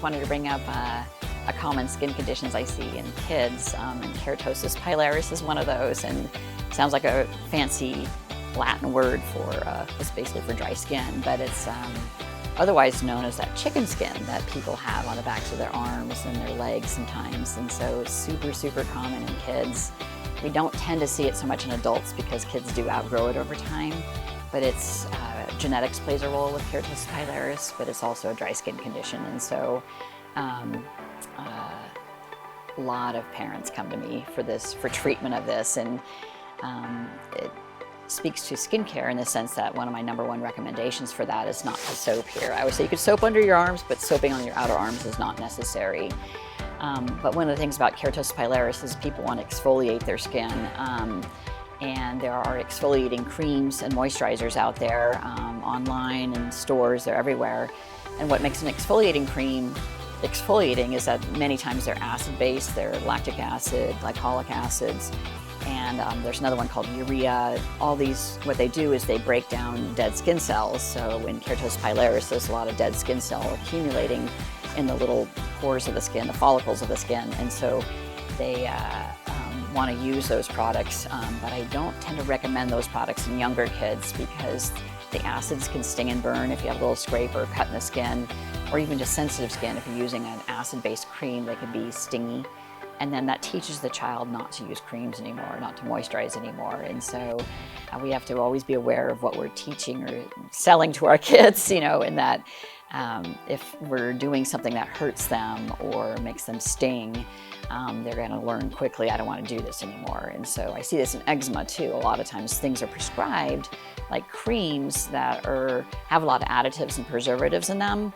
wanted to bring up a common skin conditions I see in kids, and keratosis pilaris is one of those, and sounds like a fancy Latin word for, it's basically for dry skin, but it's otherwise known as that chicken skin that people have on the backs of their arms and their legs sometimes, and so it's super, super common in kids. We don't tend to see it so much in adults because kids do outgrow it over time, but it's genetics plays a role with keratosis pilaris, but it's also a dry skin condition, and so a lot of parents come to me for treatment of this, and it speaks to skincare in the sense that one of my #1 recommendations for that is not to soap here. I would say you could soap under your arms, but soaping on your outer arms is not necessary. But one of the things about keratosis pilaris is people want to exfoliate their skin, and there are exfoliating creams and moisturizers out there online and stores, they're everywhere. And what makes an exfoliating cream exfoliating is that many times they're acid-based, they're lactic acid, glycolic acids, and there's another one called urea. All these, what they do is they break down dead skin cells. So in keratosis pilaris, there's a lot of dead skin cell accumulating in the little pores of the skin, the follicles of the skin, and so they want to use those products, but I don't tend to recommend those products in younger kids because the acids can sting and burn if you have a little scrape or cut in the skin, or even just sensitive skin. If you're using an acid-based cream, they can be stingy. And then that teaches the child not to use creams anymore, not to moisturize anymore. And so we have to always be aware of what we're teaching or selling to our kids, you know, in that if we're doing something that hurts them or makes them sting, they're going to learn quickly, I don't want to do this anymore. And so I see this in eczema too. A lot of times things are prescribed, like creams that have a lot of additives and preservatives in them,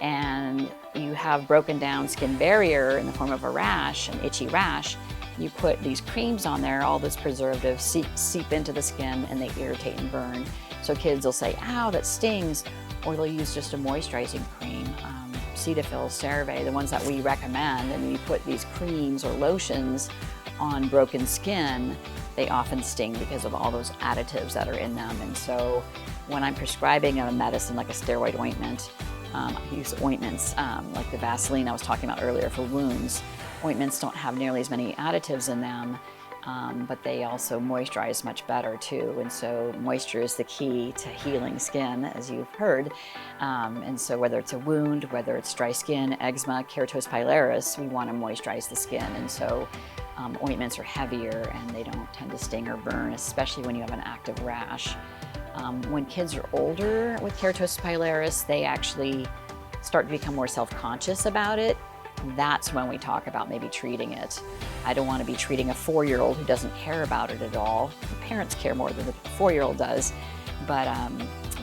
and you have broken down skin barrier in the form of a rash, an itchy rash. You put these creams on there, all those preservatives seep into the skin and they irritate and burn. So kids will say, ow, that stings, or they'll use just a moisturizing cream, Cetaphil, CeraVe, the ones that we recommend, and you put these creams or lotions on broken skin, they often sting because of all those additives that are in them. And so when I'm prescribing a medicine like a steroid ointment, I use ointments like the Vaseline I was talking about earlier for wounds. Ointments don't have nearly as many additives in them, but they also moisturize much better too. And so moisture is the key to healing skin, as you've heard. And so whether it's a wound, whether it's dry skin, eczema, keratosis pilaris, we want to moisturize the skin. And so ointments are heavier and they don't tend to sting or burn, especially when you have an active rash. When kids are older with keratosis pilaris, they actually start to become more self-conscious about it. That's when we talk about maybe treating it. I don't want to be treating a 4-year-old who doesn't care about it at all. The parents care more than the 4-year-old does, but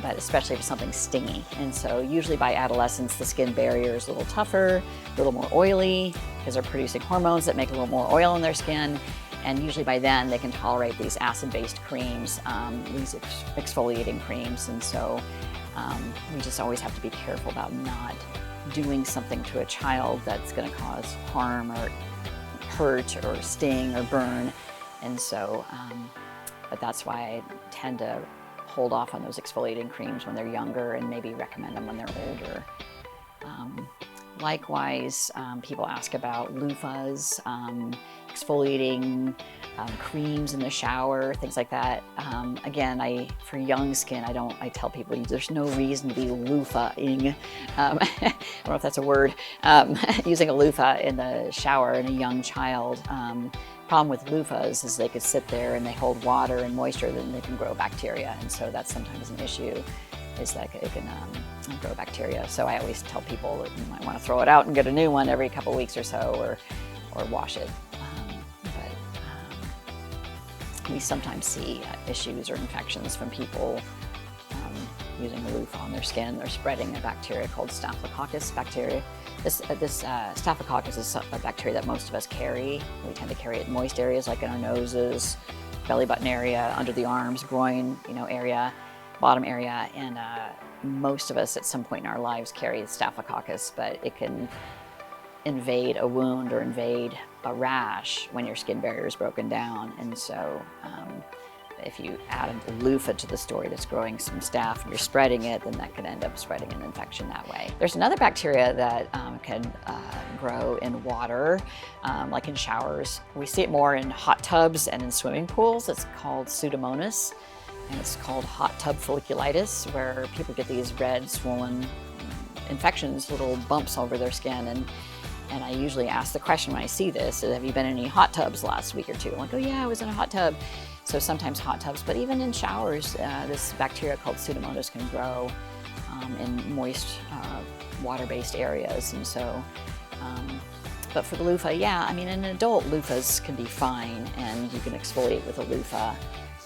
especially if it's something stingy. And so usually by adolescence, the skin barrier is a little tougher, a little more oily, because they're producing hormones that make a little more oil in their skin. And usually by then they can tolerate these acid-based creams, these exfoliating creams. And so we just always have to be careful about not doing something to a child that's going to cause harm or hurt or sting or burn. And so, but that's why I tend to hold off on those exfoliating creams when they're younger and maybe recommend them when they're older. Likewise, people ask about loofahs, exfoliating creams in the shower, things like that. Again, for young skin, I tell people there's no reason to be loofahing. I don't know if that's a word. Using a loofah in the shower in a young child. Problem with loofahs is they could sit there and they hold water and moisture, then they can grow bacteria, and so that's sometimes an issue, is that it can grow bacteria. So I always tell people that you might want to throw it out and get a new one every couple weeks or so, or wash it. We sometimes see issues or infections from people using a loofah on their skin. They're spreading a bacteria called Staphylococcus bacteria. This Staphylococcus is a bacteria that most of us carry. We tend to carry it in moist areas like in our noses, belly button area, under the arms, groin, area, bottom area, and most of us at some point in our lives carry the Staphylococcus, but it can invade a wound or invade a rash when your skin barrier is broken down. And so if you add a loofah to the story that's growing some staph and you're spreading it, then that could end up spreading an infection that way. There's another bacteria that can grow in water, like in showers. We see it more in hot tubs and in swimming pools. It's called Pseudomonas, and it's called hot tub folliculitis, where people get these red, swollen infections, little bumps over their skin. And I usually ask the question when I see this, have you been in any hot tubs last week or two? I'm like, oh yeah, I was in a hot tub. So sometimes hot tubs, but even in showers, this bacteria called Pseudomonas can grow in moist, water-based areas. And so, but for the loofah, yeah, I mean, in adult, loofahs can be fine, and you can exfoliate with a loofah.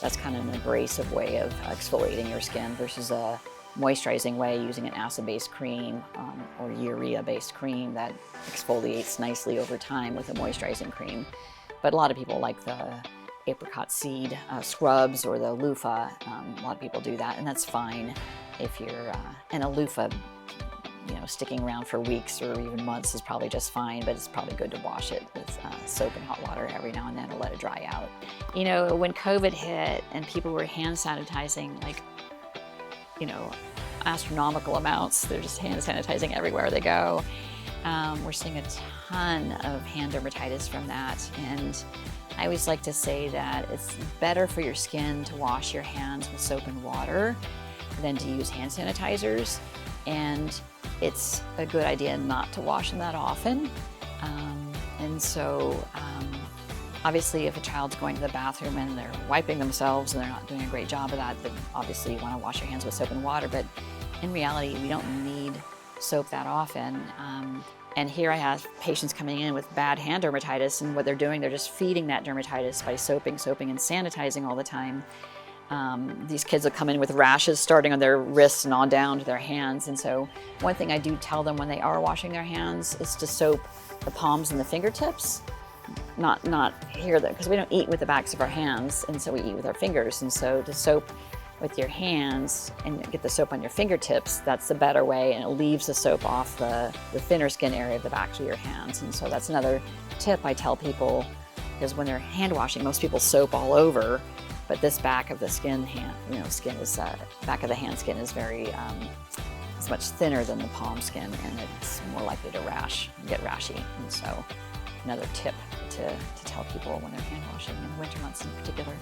That's kind of an abrasive way of exfoliating your skin versus a moisturizing way using an acid-based cream or urea-based cream that exfoliates nicely over time with a moisturizing cream. But a lot of people like the apricot seed scrubs or the loofah. A lot of people do that, and that's fine if you're, and a loofah, you know, sticking around for weeks or even months is probably just fine, but it's probably good to wash it with soap and hot water every now and then to let it dry out. You know, when COVID hit and people were hand sanitizing, like, you know, astronomical amounts, they're just hand sanitizing everywhere they go. We're seeing a ton of hand dermatitis from that, and I always like to say that it's better for your skin to wash your hands with soap and water than to use hand sanitizers, and it's a good idea not to wash them that often. And so obviously if a child's going to the bathroom and they're wiping themselves and they're not doing a great job of that, then obviously you want to wash your hands with soap and water, but in reality we don't need soap that often. And here I have patients coming in with bad hand dermatitis, and what they're doing, they're just feeding that dermatitis by soaping, and sanitizing all the time. These kids will come in with rashes starting on their wrists and on down to their hands. And so one thing I do tell them when they are washing their hands is to soap the palms and the fingertips, not here, because we don't eat with the backs of our hands, and so we eat with our fingers. And so to soap with your hands and get the soap on your fingertips, that's the better way, and it leaves the soap off the thinner skin area of the backs of your hands. And so that's another tip I tell people, because when they're hand washing, most people soap all over, but this back of the skin, skin is back of the hand skin is very it's much thinner than the palm skin, and it's more likely to get rashy. And so another tip to tell people when they're hand washing in the winter months in particular.